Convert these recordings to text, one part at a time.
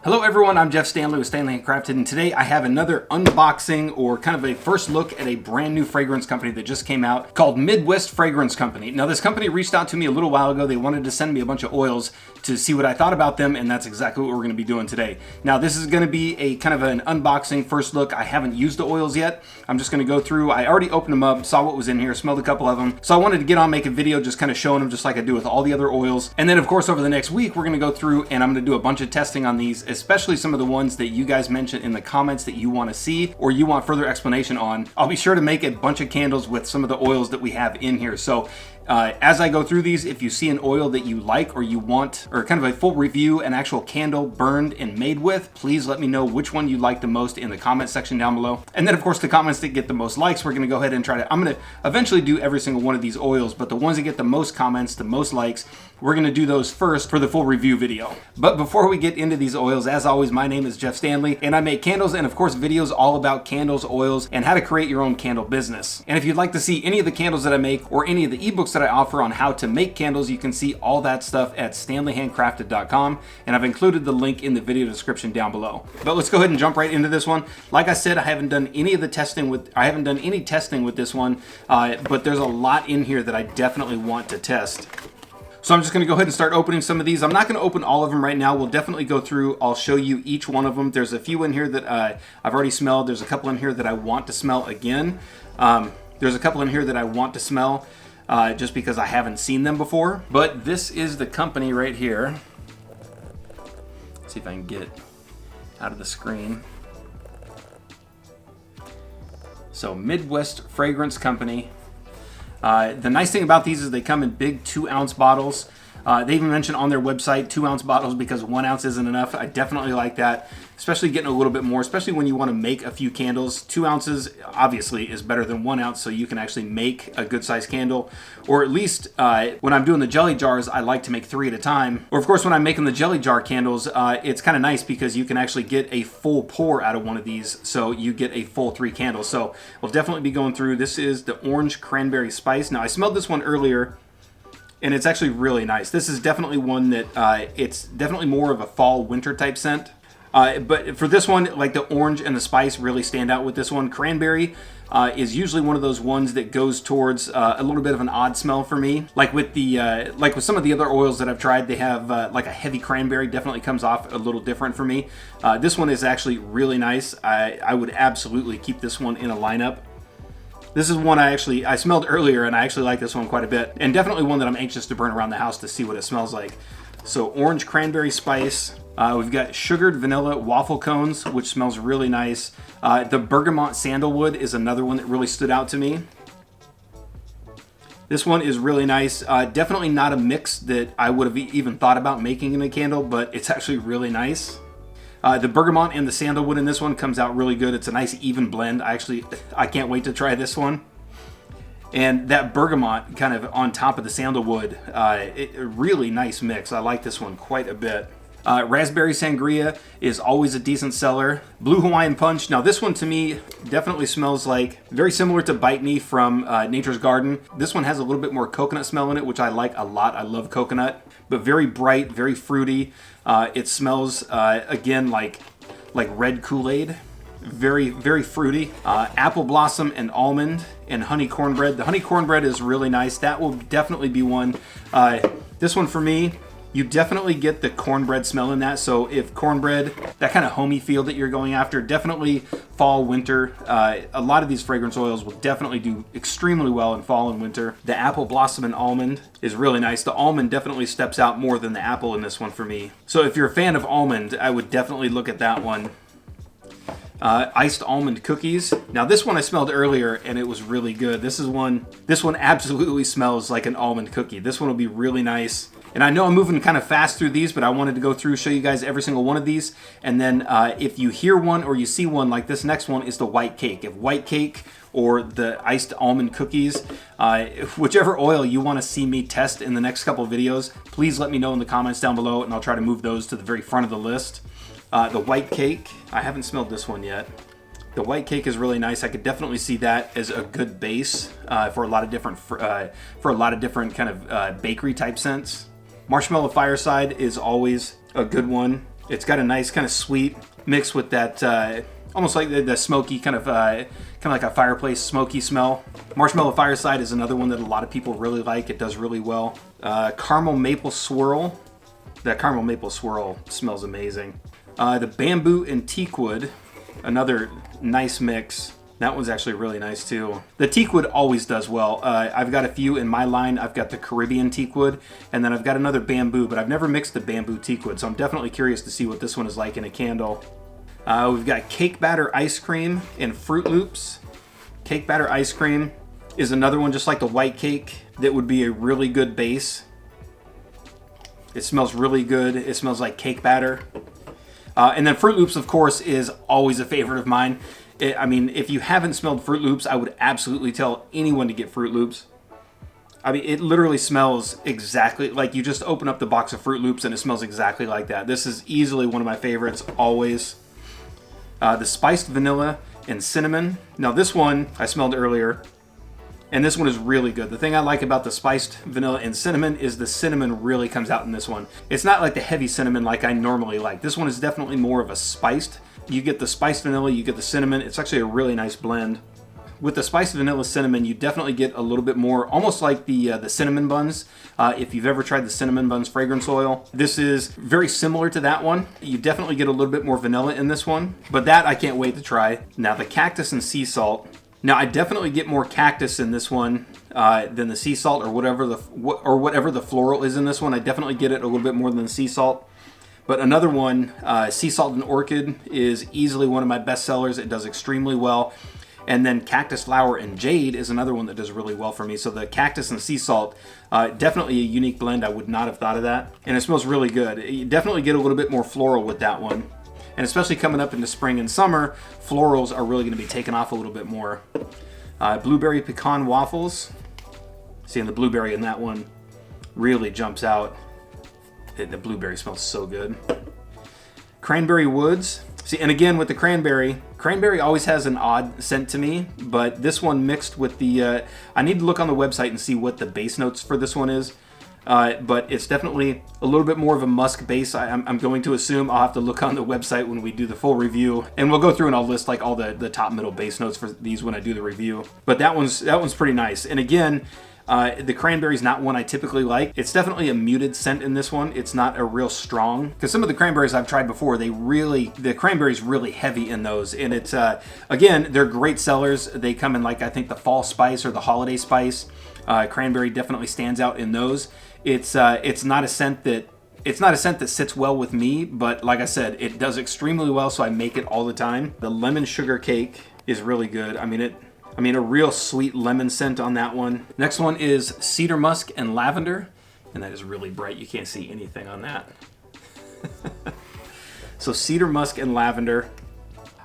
Hello everyone, I'm Jeff Standley with Standley and Crafted, and today I have another unboxing or kind of a first look at a brand new fragrance company that just came out called Midwest Fragrance Company. Now this company reached out to me a little while ago. They wanted to send me a bunch of oils to see what I thought about them, and that's exactly what we're going to be doing today. Now this is going to be a kind of an unboxing first look. I haven't used the oils yet. I'm just going to go through. I already opened them up, saw what was in here, smelled a couple of them. So I wanted to get on, make a video just kind of showing them just like I do with all the other oils. And then of course over the next week we're going to go through and I'm going to do a bunch of testing on these, especially some of the ones that you guys mentioned in the comments that you want to see or you want further explanation on. I'll be sure to make a bunch of candles with some of the oils that we have in here. So as I go through these, if you see an oil that you like or you want, or kind of a full review, an actual candle burned and made with, please let me know which one you like the most in the comment section down below. And then of course the comments that get the most likes, we're going to go ahead and I'm going to eventually do every single one of these oils, but the ones that get the most comments, the most likes, we're going to do those first for the full review video. But before we get into these oils, as always, my name is Jeff Standley and I make candles and of course videos all about candles, oils, and how to create your own candle business. And if you'd like to see any of the candles that I make or any of the ebooks that I offer on how to make candles, you can see all that stuff at stanleyhandcrafted.com, and I've included the link in the video description down below. But let's go ahead and jump right into this one. Like I said, I haven't done any testing with this one, but there's a lot in here that I definitely want to test. So I'm just going to go ahead and start opening some of these. I'm not going to open all of them right now. We'll definitely go through. I'll show you each one of them. There's a few in here that I've already smelled. There's a couple in here that I want to smell again. There's a couple in here that I want to smell just because I haven't seen them before. But this is the company right here. Let's see if I can get out of the screen. So Midwest Fragrance Company. The nice thing about these is they come in big 2-ounce bottles. They even mention on their website 2-ounce bottles because 1 ounce isn't enough. I definitely like that, especially getting a little bit more, especially when you want to make a few candles. 2 ounces obviously is better than 1 ounce, so you can actually make a good sized candle. Or at least when I'm doing the jelly jars, I like to make 3 at a time. Or of course when I'm making the jelly jar candles, it's kind of nice because you can actually get a full pour out of one of these, so you get a full 3 candles. So we'll definitely be going through. This is the Orange Cranberry Spice. Now I smelled this one earlier, and it's actually really nice. This is definitely one that it's definitely more of a fall winter type scent. But for this one, like the orange and the spice really stand out with this one. Cranberry is usually one of those ones that goes towards a little bit of an odd smell for me. Like with the like with some of the other oils that I've tried, they have like a heavy cranberry definitely comes off a little different for me. This one is actually really nice. I would absolutely keep this one in a lineup. This is one I smelled earlier, and I actually like this one quite a bit, and definitely one that I'm anxious to burn around the house to see what it smells like. So Orange Cranberry Spice. We've got Sugared Vanilla Waffle Cones, which smells really nice. The Bergamot Sandalwood is another one that really stood out to me. This one is really nice. Definitely not a mix that I would have even thought about making in a candle, but it's actually really nice. The bergamot and the sandalwood in this one comes out really good. It's a nice even blend. I can't wait to try this one. And that bergamot kind of on top of the sandalwood, a really nice mix. I like this one quite a bit. Raspberry Sangria is always a decent seller. Blue Hawaiian Punch. Now this one to me definitely smells like very similar to Bite Me from Nature's Garden. This one has a little bit more coconut smell in it, which I like a lot. I love coconut, but very bright, very fruity. It smells again like red Kool-Aid. Very, very fruity. Apple Blossom and Almond and Honey Cornbread. The Honey Cornbread is really nice. That will definitely be one. This one for me, you definitely get the cornbread smell in that. So if cornbread, that kind of homey feel that you're going after, definitely fall, winter. A lot of these fragrance oils will definitely do extremely well in fall and winter. The Apple Blossom and Almond is really nice. The almond definitely steps out more than the apple in this one for me. So if you're a fan of almond, I would definitely look at that one. Iced almond cookies. Now this one I smelled earlier and it was really good. This one absolutely smells like an almond cookie. This one will be really nice. And I know I'm moving kind of fast through these, but I wanted to go through, show you guys every single one of these. And then if you hear one or you see one, like this next one is the white cake. If white cake or the iced almond cookies, whichever oil you want to see me test in the next couple of videos, please let me know in the comments down below and I'll try to move those to the very front of the list. The white cake, I haven't smelled this one yet. The white cake is really nice. I could definitely see that as a good base for a lot of different kind of bakery type scents. Marshmallow Fireside is always a good one. It's got a nice kind of sweet mix with that almost like the smoky kind of like a fireplace smoky smell. Marshmallow Fireside is another one that a lot of people really like. It does really well. Caramel Maple Swirl. That caramel maple swirl smells amazing. The Bamboo and Teakwood, another nice mix. That one's actually really nice too. The teakwood always does well. I've got a few in my line. I've got the Caribbean teakwood, and then I've got another bamboo, but I've never mixed the bamboo teakwood, so I'm definitely curious to see what this one is like in a candle. We've got Cake Batter Ice Cream and Fruit Loops. Cake Batter Ice Cream is another one just like the white cake that would be a really good base. It smells really good. It smells like cake batter. And then Fruit Loops, of course, is always a favorite of mine. I mean, if you haven't smelled Fruit Loops, I would absolutely tell anyone to get Fruit Loops. I mean, it literally smells exactly like you just open up the box of Fruit Loops and it smells exactly like that. This is easily one of my favorites, always. The Spiced Vanilla and Cinnamon. Now, this one I smelled earlier, and this one is really good. The thing I like about the Spiced Vanilla and Cinnamon is the cinnamon really comes out in this one. It's not like the heavy cinnamon like I normally like. This one is definitely more of a spiced. You get the spiced vanilla, you get the cinnamon. It's actually a really nice blend. With the spiced vanilla cinnamon, you definitely get a little bit more, almost like the cinnamon buns. If you've ever tried the cinnamon buns fragrance oil, this is very similar to that one. You definitely get a little bit more vanilla in this one, but that I can't wait to try. Now the Cactus and Sea Salt. Now I definitely get more cactus in this one than the sea salt or whatever the floral is in this one. I definitely get it a little bit more than the sea salt. But another one, Sea Salt and Orchid, is easily one of my best sellers. It does extremely well. And then Cactus Flower and Jade is another one that does really well for me. So the Cactus and Sea Salt, definitely a unique blend. I would not have thought of that. And it smells really good. You definitely get a little bit more floral with that one. And especially coming up into spring and summer, florals are really going to be taken off a little bit more. Blueberry Pecan Waffles. Seeing the blueberry in that one really jumps out. The blueberry smells so good. Cranberry Woods. See, and again with the cranberry always has an odd scent to me, but this one mixed with the, I need to look on the website and see what the base notes for this one is. But it's definitely a little bit more of a musk base. I'm going to assume. I'll have to look on the website when we do the full review, and we'll go through and I'll list like all the top middle base notes for these when I do the review. But that one's pretty nice. And again, the cranberry is not one I typically like. It's definitely a muted scent in this one. It's not a real strong, because some of the cranberries I've tried before, the cranberry's really heavy in those. And it's, again, they're great sellers. They come in like, I think the fall spice or the holiday spice. Cranberry definitely stands out in those. It's not a scent that sits well with me, but like I said, it does extremely well, so I make it all the time. The lemon sugar cake is really good. I mean, a real sweet lemon scent on that one. Next one is Cedar Musk and Lavender, and that is really bright. You can't see anything on that. So Cedar Musk and Lavender.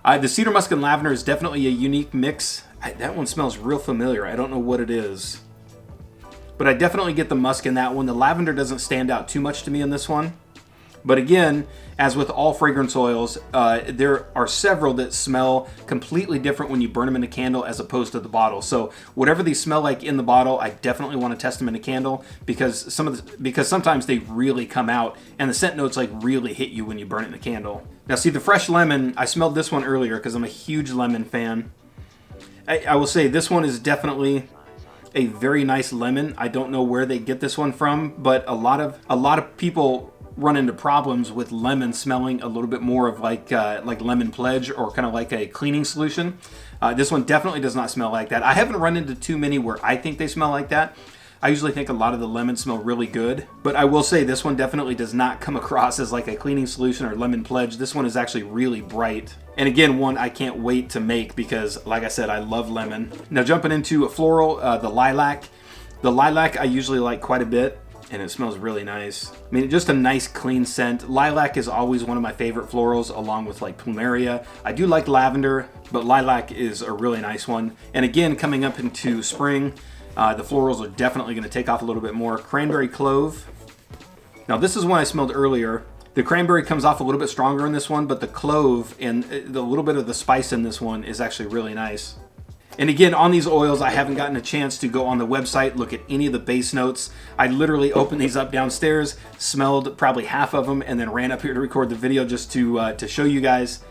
The Cedar Musk and Lavender is definitely a unique mix. That one smells real familiar. I don't know what it is, but I definitely get the musk in that one. The lavender doesn't stand out too much to me in this one. But again, as with all fragrance oils, there are several that smell completely different when you burn them in a candle as opposed to the bottle. So whatever these smell like in the bottle, I definitely want to test them in a candle because sometimes they really come out and the scent notes like really hit you when you burn it in a candle. Now see, the fresh lemon, I smelled this one earlier because I'm a huge lemon fan. I will say this one is definitely a very nice lemon. I don't know where they get this one from, but a lot of people run into problems with lemon smelling a little bit more of like lemon pledge or kind of like a cleaning solution. This one definitely does not smell like that. I haven't run into too many where I think they smell like that. I usually think a lot of the lemons smell really good, but I will say this one definitely does not come across as like a cleaning solution or lemon pledge. This one is actually really bright. And again, one I can't wait to make because like I said, I love lemon. Now jumping into a floral, the lilac. The lilac I usually like quite a bit, and it smells really nice. I mean, just a nice clean scent. Lilac is always one of my favorite florals along with like plumeria. I do like lavender, but lilac is a really nice one. And again, coming up into spring, the florals are definitely going to take off a little bit more. Cranberry Clove. Now this is one I smelled earlier. The cranberry comes off a little bit stronger in this one, but the clove and the little bit of the spice in this one is actually really nice. And again, on these oils, I haven't gotten a chance to go on the website, look at any of the base notes. I literally opened these up downstairs, smelled probably half of them, and then ran up here to record the video just to show you guys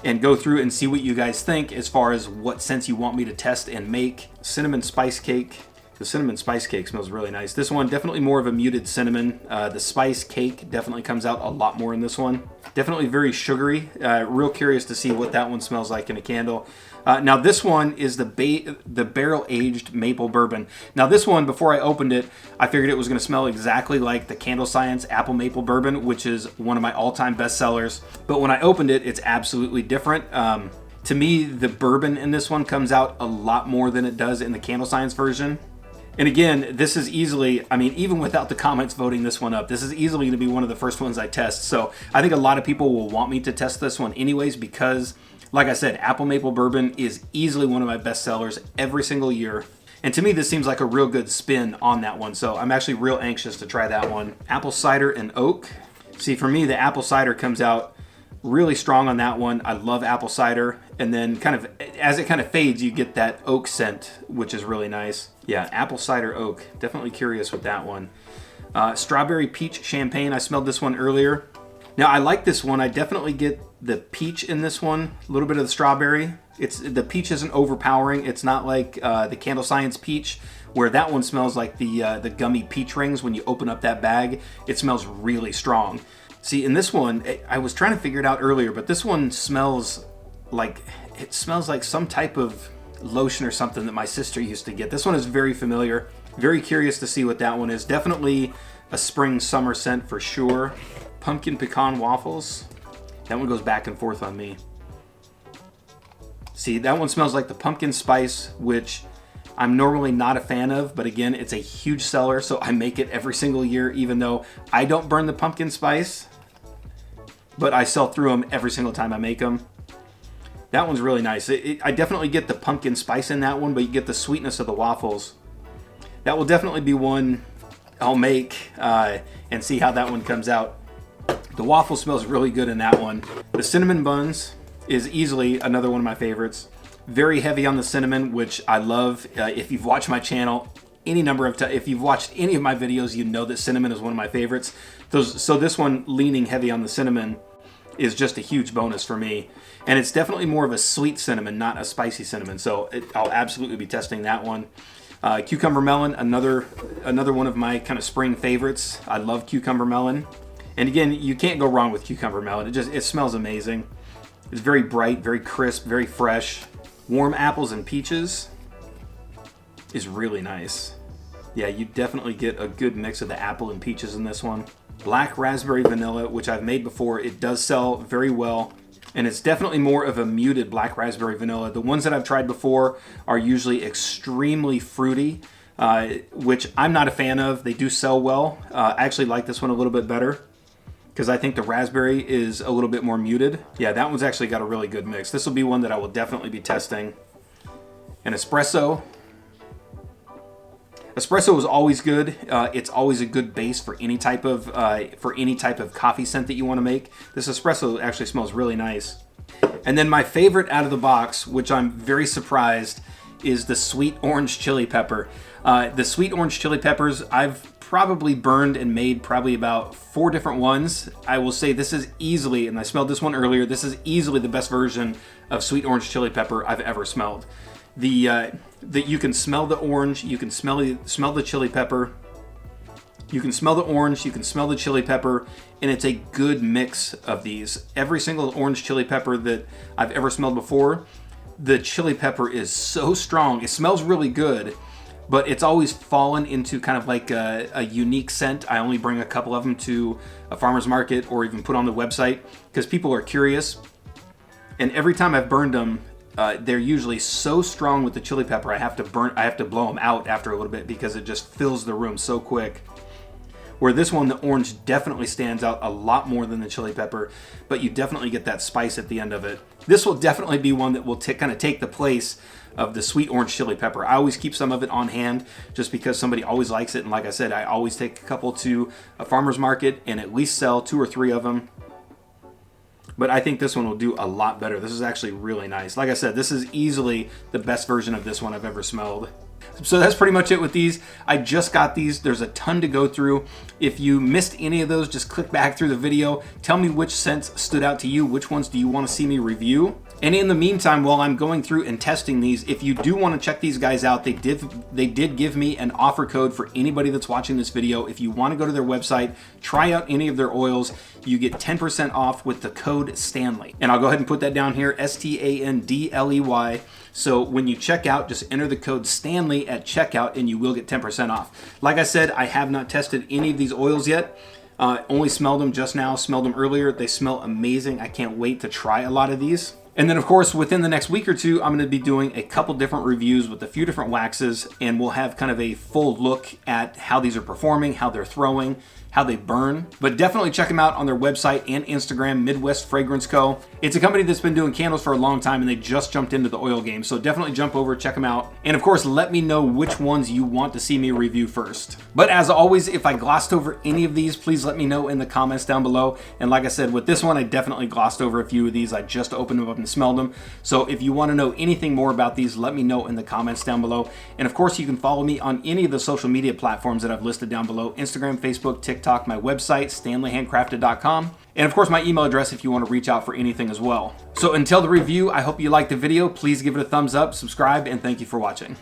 and go through and see what you guys think as far as what scents you want me to test and make. Cinnamon spice cake. The cinnamon spice cake smells really nice. This one, definitely more of a muted cinnamon. The spice cake definitely comes out a lot more in this one. Definitely very sugary. Real curious to see what that one smells like in a candle. Now this one is the barrel-aged maple bourbon. Now this one, before I opened it, I figured it was going to smell exactly like the Candle Science Apple Maple Bourbon, which is one of my all-time bestsellers. But when I opened it, it's absolutely different. To me, the bourbon in this one comes out a lot more than it does in the Candle Science version. And again, this is easily, I mean, even without the comments voting this one up, this is easily going to be one of the first ones I test. So I think a lot of people will want me to test this one anyways because, like I said, Apple Maple Bourbon is easily one of my best sellers every single year. And to me, this seems like a real good spin on that one. So I'm actually real anxious to try that one. Apple cider and oak. See, for me, the apple cider comes out really strong on that one. I love apple cider. And then kind of, as it kind of fades, you get that oak scent, which is really nice. Yeah, apple cider oak. Definitely curious with that one. Strawberry peach champagne. I smelled this one earlier. Now, I like this one. I definitely get the peach in this one. A little bit of the strawberry. The peach isn't overpowering. It's not like the Candle Science peach, where that one smells like the gummy peach rings when you open up that bag. It smells really strong. See, in this one, I was trying to figure it out earlier, but this one smells like some type of lotion or something that my sister used to get. This one is very familiar. Very curious to see what that one is. Definitely a spring summer scent for sure. Pumpkin pecan waffles. That one goes back and forth on me. See, that one smells like the pumpkin spice, which I'm normally not a fan of, but again, it's a huge seller, so I make it every single year, even though I don't burn the pumpkin spice, but I sell through them every single time I make them. That one's really nice. I definitely get the pumpkin spice in that one, but you get the sweetness of the waffles. That will definitely be one I'll make and see how that one comes out. The waffle smells really good in that one. The cinnamon buns is easily another one of my favorites. Very heavy on the cinnamon, which I love. If you've watched my channel any number of times, if you've watched any of my videos, you know that cinnamon is one of my favorites. So this one, leaning heavy on the cinnamon, is just a huge bonus for me. And it's definitely more of a sweet cinnamon, not a spicy cinnamon. So I'll absolutely be testing that one. Cucumber melon, another one of my kind of spring favorites. I love cucumber melon. And again, you can't go wrong with cucumber melon. It smells amazing. It's very bright, very crisp, very fresh. Warm apples and peaches is really nice. Yeah, you definitely get a good mix of the apple and peaches in this one. Black raspberry vanilla, which I've made before. It does sell very well. And it's definitely more of a muted black raspberry vanilla. The ones that I've tried before are usually extremely fruity, which I'm not a fan of. They do sell well. I actually like this one a little bit better because I think the raspberry is a little bit more muted. Yeah, that one's actually got a really good mix. This will be one that I will definitely be testing. And espresso. Espresso is always good. It's always a good base for any type of coffee scent that you want to make. This espresso actually smells really nice. And then my favorite out of the box, which I'm very surprised, is the sweet orange chili pepper. The sweet orange chili peppers, I've probably burned and made probably about 4 different ones. I will say this is easily, and I smelled this one earlier, this is easily the best version of sweet orange chili pepper I've ever smelled. You can smell the orange, you can smell the chili pepper, you can smell the orange, you can smell the chili pepper, and it's a good mix of these. Every single orange chili pepper that I've ever smelled before, the chili pepper is so strong. It smells really good, but it's always fallen into kind of like a unique scent. I only bring a couple of them to a farmer's market or even put on the website because people are curious. And every time I've burned them, they're usually so strong with the chili pepper, I have to blow them out after a little bit because it just fills the room so quick. Where this one, the orange definitely stands out a lot more than the chili pepper, but you definitely get that spice at the end of it. This will definitely be one that will kind of take the place of the sweet orange chili pepper. I always keep some of it on hand just because somebody always likes it, and like I said, I always take a couple to a farmer's market and at least sell 2 or 3 of them. but I think this one will do a lot better. This is actually really nice. Like I said, this is easily the best version of this one I've ever smelled. So that's pretty much it with these. I just got these. There's a ton to go through. If you missed any of those, just click back through the video. Tell me which scents stood out to you. Which ones do you want to see me review? And in the meantime, while I'm going through and testing these, if you do want to check these guys out, they did give me an offer code for anybody that's watching this video. If you want to go to their website, try out any of their oils, you get 10% off with the code Stanley. And I'll go ahead and put that down here, STANDLEY. So when you check out, just enter the code Stanley at checkout and you will get 10% off. Like I said, I have not tested any of these oils yet. Only smelled them just now, smelled them earlier. They smell amazing. I can't wait to try a lot of these. And then of course, within the next week or two, I'm gonna be doing a couple different reviews with a few different waxes, and we'll have kind of a full look at how these are performing, how they're throwing, how they burn. But definitely check them out on their website and Instagram, Midwest Fragrance Co. It's a company that's been doing candles for a long time and they just jumped into the oil game. So definitely jump over, check them out. And of course, let me know which ones you want to see me review first. But as always, if I glossed over any of these, please let me know in the comments down below. And like I said, with this one, I definitely glossed over a few of these. I just opened them up and smelled them. So if you want to know anything more about these, let me know in the comments down below. And of course, you can follow me on any of the social media platforms that I've listed down below: Instagram, Facebook, TikTok, my website, StanleyHandcrafted.com, and of course my email address if you want to reach out for anything as well. So until the review, I hope you liked the video. Please give it a thumbs up, subscribe, and thank you for watching.